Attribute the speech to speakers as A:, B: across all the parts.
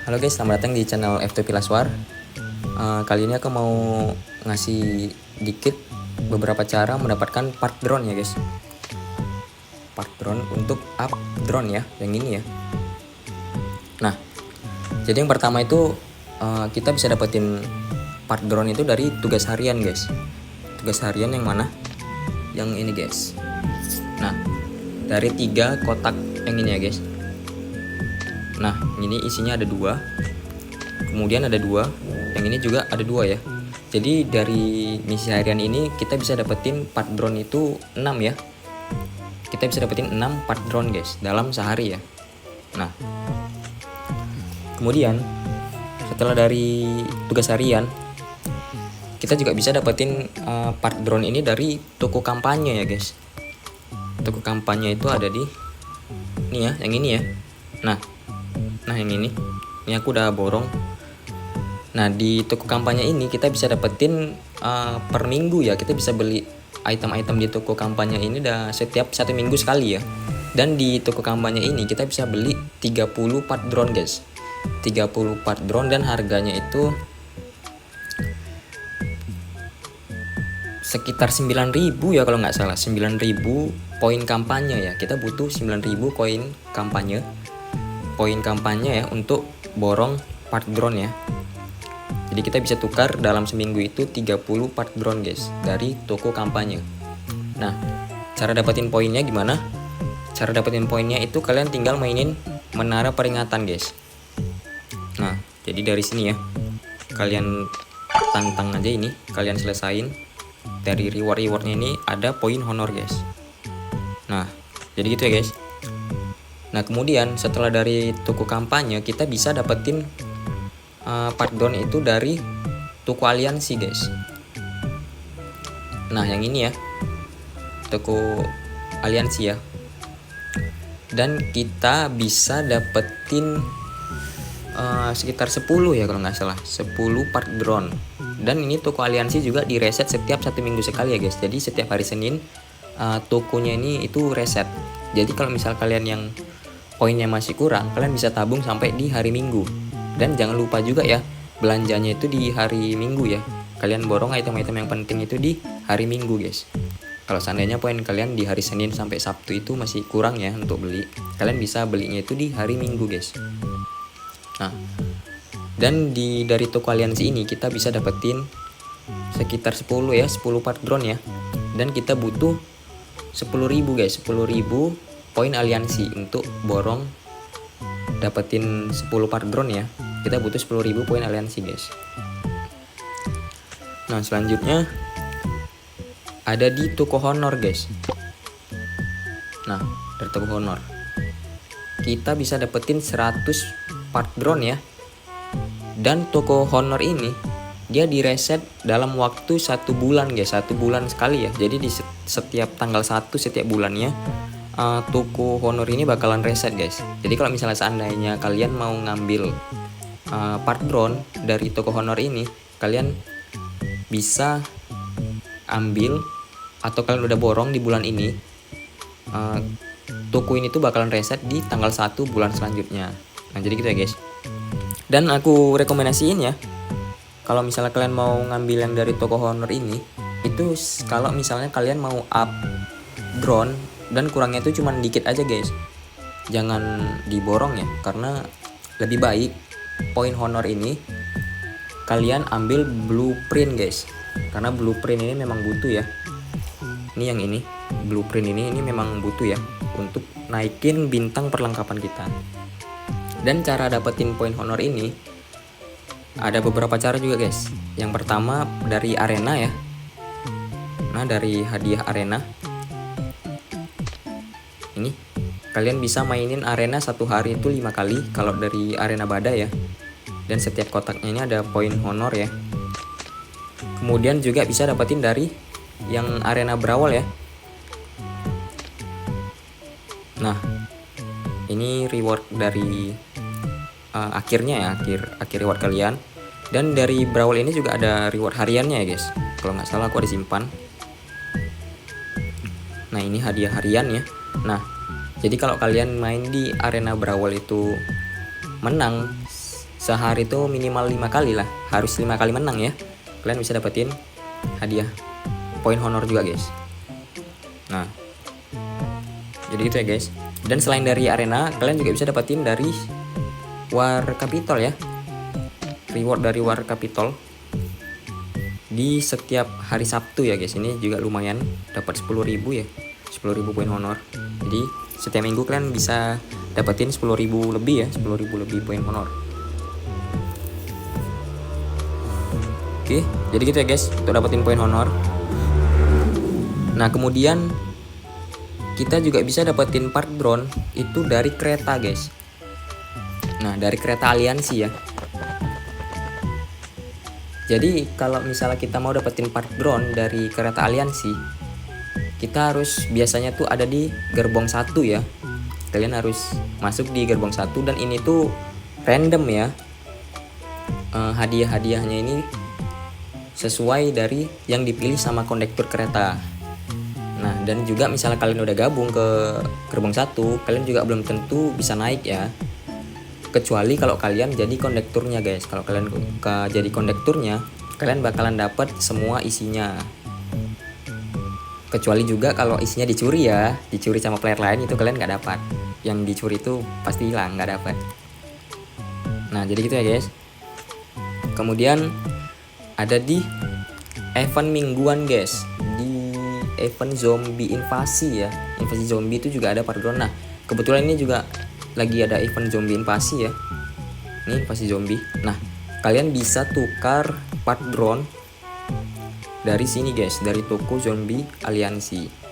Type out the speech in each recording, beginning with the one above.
A: Halo guys, selamat datang di channel F2 Pilaswar. Kali ini aku mau ngasih dikit beberapa cara mendapatkan part drone ya guys. Part drone untuk up drone ya, yang ini ya. Nah, jadi yang pertama itu kita bisa dapetin part drone itu dari tugas harian guys. Tugas harian yang mana? Yang ini guys. Nah, dari 3 kotak yang ini ya guys. Nah, ini isinya ada 2. Kemudian ada 2. Yang ini juga ada 2 ya. Jadi dari misi harian ini kita bisa dapetin part drone itu 6 ya. Kita bisa dapetin 6 part drone guys dalam sehari ya. Nah, kemudian setelah dari tugas harian, kita juga bisa dapetin part drone ini dari toko kampanye ya guys. Toko kampanye itu ada di ini ya, yang ini ya. Nah yang ini aku udah borong. Nah di toko kampanye ini kita bisa dapetin per minggu ya. Kita bisa beli item-item di toko kampanye ini setiap 1 minggu sekali ya. Dan di toko kampanye ini kita bisa beli 30 part drone guys. 30 part drone dan harganya itu sekitar 9.000 ya kalau nggak salah. 9.000 poin kampanye ya. Kita butuh 9.000 koin kampanye. Poin kampanye ya untuk borong part drone ya. Jadi kita bisa tukar dalam seminggu itu 30 part drone guys dari toko kampanye. Nah, cara dapetin poinnya gimana? Cara dapetin poinnya itu kalian tinggal mainin menara peringatan guys. Nah, jadi dari sini ya. Kalian tantang aja ini, kalian selesain. Dari rewardnya ini ada poin honor guys. Nah, jadi gitu ya guys. Nah kemudian setelah dari toko kampanye kita bisa dapetin part drone itu dari toko aliansi guys. Nah yang ini ya, toko aliansi ya. Dan kita bisa dapetin sekitar 10 ya kalau nggak salah, 10 part drone. Dan ini toko aliansi juga di reset setiap 1 minggu sekali ya guys. Jadi setiap hari Senin tokonya ini itu reset. Jadi kalau misal kalian yang poinnya masih kurang, kalian bisa tabung sampai di hari Minggu. Dan jangan lupa juga ya, belanjanya itu di hari Minggu ya. Kalian borong item-item yang penting itu di hari Minggu guys. Kalau seandainya poin kalian di hari Senin sampai Sabtu itu masih kurang ya untuk beli, kalian bisa belinya itu di hari Minggu guys. Nah, dan dari toko aliansi ini kita bisa dapetin sekitar 10 ya, 10 part drone ya. Dan kita butuh 10.000 guys, 10.000 poin aliansi untuk borong dapetin 10 part drone ya. Kita butuh 10.000 poin aliansi guys. Nah selanjutnya ada di toko honor guys. Nah dari toko honor kita bisa dapetin 100 part drone ya. Dan toko honor ini dia direset dalam waktu 1 bulan guys, 1 bulan sekali ya. Jadi di setiap tanggal 1 setiap bulannya toko honor ini bakalan reset guys. Jadi kalau misalnya seandainya kalian mau ngambil part drone dari toko honor ini, kalian bisa ambil atau kalian udah borong di bulan ini, toko ini tuh bakalan reset di tanggal 1 bulan selanjutnya. Nah jadi gitu ya guys. Dan aku rekomendasiin ya, kalau misalnya kalian mau ngambil yang dari toko honor ini, itu kalau misalnya kalian mau up drone dan kurangnya itu cuma dikit aja guys, jangan diborong ya, karena lebih baik poin honor ini kalian ambil blueprint guys, karena blueprint ini memang butuh ya. Ini yang ini blueprint ini memang butuh ya untuk naikin bintang perlengkapan kita. Dan cara dapetin poin honor ini ada beberapa cara juga guys. Yang pertama dari arena ya. Nah dari hadiah arena ini kalian bisa mainin arena 1 hari itu 5 kali kalau dari arena badai ya. Dan setiap kotaknya ini ada poin honor ya. Kemudian juga bisa dapetin dari yang arena berawal ya. Nah ini reward dari akhirnya ya, akhir reward kalian. Dan dari berawal ini juga ada reward hariannya ya guys, kalau nggak salah aku ada simpan. Nah ini hadiah harian ya. Nah jadi kalau kalian main di arena berawal itu menang sehari itu minimal 5 kali lah, harus 5 kali menang ya, kalian bisa dapetin hadiah poin honor juga guys. Nah jadi gitu ya guys. Dan selain dari arena, kalian juga bisa dapetin dari War Capital ya, reward dari War Capital di setiap hari Sabtu ya guys. Ini juga lumayan, dapat 10.000 ya, 10.000 poin honor. Jadi setiap minggu kalian bisa dapetin 10.000 lebih ya, 10.000 lebih poin honor. Oke, jadi gitu ya guys untuk dapetin poin honor. Nah kemudian kita juga bisa dapetin part drone itu dari kereta guys. Nah dari kereta aliansi ya. Jadi kalau misalnya kita mau dapetin part drone dari kereta aliansi, kita harus biasanya tuh ada di gerbong 1 ya. Kalian harus masuk di gerbong 1 dan ini tuh random ya. Hadiah-hadiahnya ini sesuai dari yang dipilih sama kondektur kereta. Nah dan juga misalnya kalian udah gabung ke gerbong 1, kalian juga belum tentu bisa naik ya, kecuali kalau kalian jadi kondekturnya guys. Kalau kalian jadi kondekturnya, kalian bakalan dapat semua isinya, kecuali juga kalau isinya dicuri ya, dicuri sama player lain, itu kalian nggak dapat. Yang dicuri itu pasti hilang, nggak dapat. Nah jadi gitu ya guys. Kemudian ada di event mingguan guys, di event zombie invasi ya, invasi zombie itu juga ada part drone. Nah kebetulan ini juga lagi ada event zombie invasi ya, ini invasi zombie. Nah kalian bisa tukar part drone dari sini guys, dari toko zombie aliansi.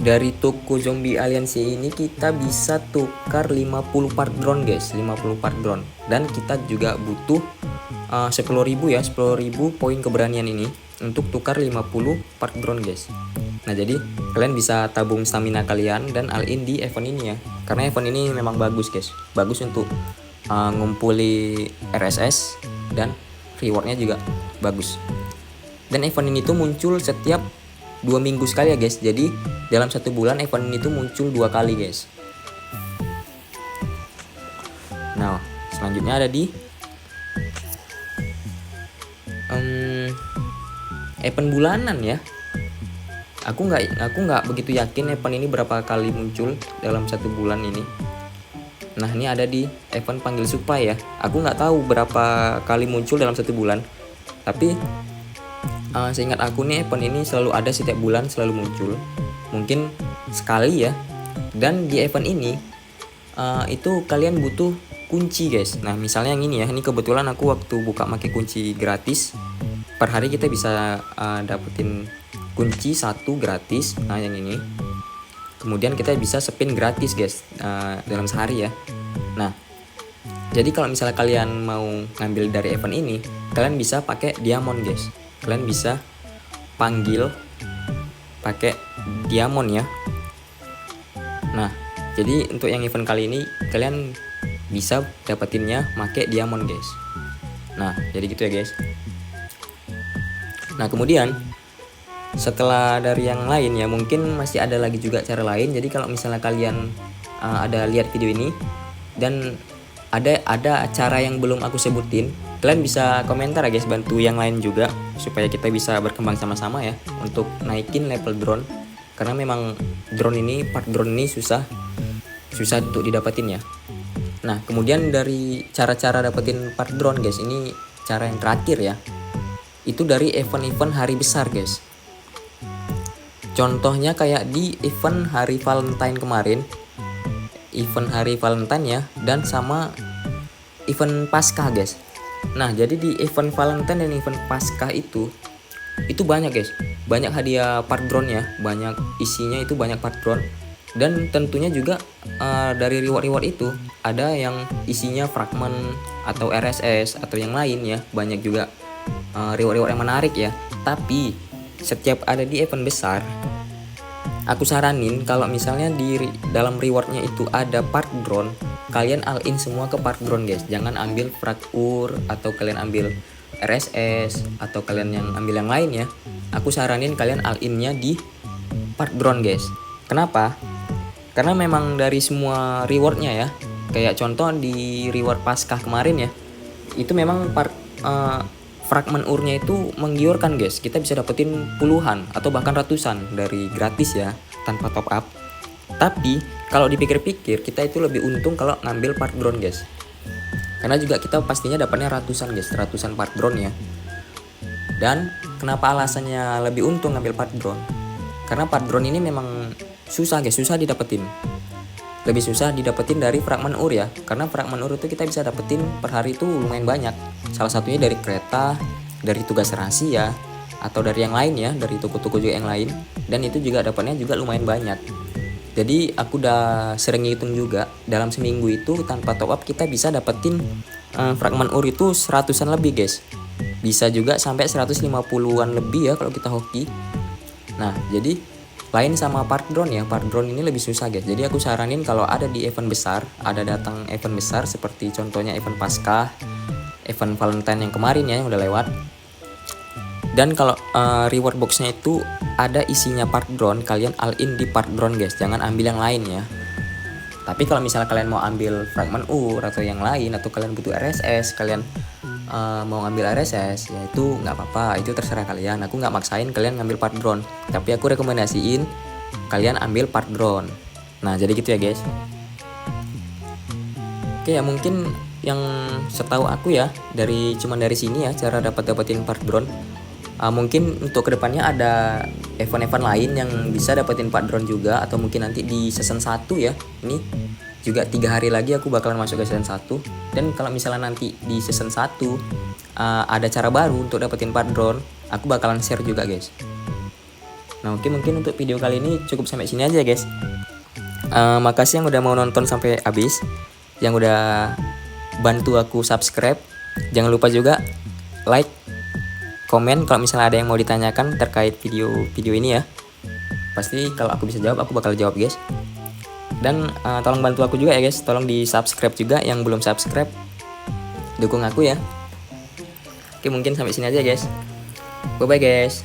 A: Dari toko zombie aliansi ini kita bisa tukar 50 part drone guys, 50 part drone. Dan kita juga butuh 10.000 ya, 10.000 poin keberanian ini untuk tukar 50 part drone guys. Nah jadi kalian bisa tabung stamina kalian dan all in di event ini ya, karena event ini memang bagus guys, bagus untuk ngumpuli RSS dan rewardnya juga bagus. Dan event ini tuh muncul setiap 2 minggu sekali ya guys. Jadi dalam 1 bulan event ini tuh muncul 2 kali guys. Nah selanjutnya ada di event bulanan ya. Aku nggak begitu yakin event ini berapa kali muncul dalam 1 bulan ini. Nah ini ada di event panggil supply ya. Aku nggak tahu berapa kali muncul dalam 1 bulan, tapi seingat aku nih event ini selalu ada setiap bulan, selalu muncul, mungkin sekali ya. Dan di event ini itu kalian butuh kunci guys. Nah misalnya yang ini ya, ini kebetulan aku waktu buka pakai kunci gratis, per hari kita bisa dapetin kunci 1 gratis. Nah yang ini kemudian kita bisa spin gratis guys dalam sehari ya. Nah jadi kalau misalnya kalian mau ngambil dari event ini, kalian bisa pakai diamond guys. Kalian bisa panggil pakai diamond ya. Nah jadi untuk yang event kali ini kalian bisa dapetinnya pakai diamond guys. Nah jadi gitu ya guys. Nah kemudian setelah dari yang lain ya, mungkin masih ada lagi juga cara lain. Jadi kalau misalnya kalian ada lihat video ini dan ada cara yang belum aku sebutin, kalian bisa komentar ya guys, bantu yang lain juga supaya kita bisa berkembang sama-sama ya untuk naikin level drone. Karena memang drone ini, part drone ini susah untuk didapetin ya. Nah kemudian dari cara-cara dapetin part drone guys, ini cara yang terakhir ya, itu dari event-event hari besar guys. Contohnya kayak di event hari Valentine kemarin, event hari Valentine ya, dan sama event Paskah guys. Nah jadi di event Valentine dan event Paskah itu banyak guys, banyak hadiah part drone ya, banyak isinya, itu banyak part drone. Dan tentunya juga dari reward-reward itu ada yang isinya fragmen atau RSS atau yang lain ya, banyak juga reward-reward yang menarik ya. Tapi setiap ada di event besar, aku saranin kalau misalnya di dalam rewardnya itu ada part drone, kalian all in semua ke part drone guys. Jangan ambil fragur atau kalian ambil RSS atau kalian yang ambil yang lain ya. Aku saranin kalian all innya di part drone guys. Kenapa? Karena memang dari semua rewardnya ya, Kayak contoh di reward Paskah kemarin ya, itu memang fragmen urnya itu menggiurkan guys. Kita bisa dapetin puluhan atau bahkan ratusan dari gratis ya, tanpa top up. Tapi kalau dipikir-pikir, kita itu lebih untung kalau ngambil part drone guys, karena juga kita pastinya dapatnya ratusan guys, ratusan part drone ya. Dan kenapa alasannya lebih untung ngambil part drone? Karena part drone ini memang susah guys, susah didapetin. Lebih susah didapetin dari fragmen ur ya, karena fragmen ur itu kita bisa dapetin per hari itu lumayan banyak. Salah satunya dari kereta, dari tugas rahasia, atau dari yang lain ya, dari toko-toko juga yang lain. Dan itu juga dapatnya juga lumayan banyak. Jadi aku udah sering ngitung juga, dalam seminggu itu tanpa top up kita bisa dapetin fragmen ur itu 100-an lebih guys. Bisa juga sampai 150-an lebih ya kalau kita hoki. Nah jadi lain sama part drone ya, part drone ini lebih susah guys. Jadi aku saranin kalau ada di event besar, ada datang event besar seperti contohnya event Paskah, event Valentine yang kemarin ya, yang udah lewat. Dan kalau reward boxnya itu ada isinya part drone, kalian all in di part drone guys, jangan ambil yang lain ya. Tapi kalau misalnya kalian mau ambil fragmen ur atau yang lain, atau kalian butuh RSS, kalian mau ngambil RSS, ya itu nggak apa-apa, itu terserah kalian. Aku nggak maksain kalian ngambil part drone, tapi aku rekomendasiin kalian ambil part drone. Nah jadi gitu ya guys. Oke ya, mungkin yang setahu aku ya cuman dari sini ya cara dapetin part drone. Mungkin untuk kedepannya ada event-event lain yang bisa dapetin part drone juga, atau mungkin nanti di season 1 ya. Ini juga 3 hari lagi aku bakalan masuk ke season 1. Dan kalau misalnya nanti di season 1 ada cara baru untuk dapetin part drone, aku bakalan share juga guys. Nah mungkin untuk video kali ini cukup sampai sini aja guys. Makasih yang udah mau nonton sampai habis, yang udah bantu aku subscribe. Jangan lupa juga like, komen kalau misalnya ada yang mau ditanyakan terkait video ini ya. Pasti kalau aku bisa jawab, aku bakal jawab guys. Dan tolong bantu aku juga ya guys, tolong di subscribe juga yang belum subscribe, dukung aku ya. Oke mungkin sampai sini aja guys, bye bye guys.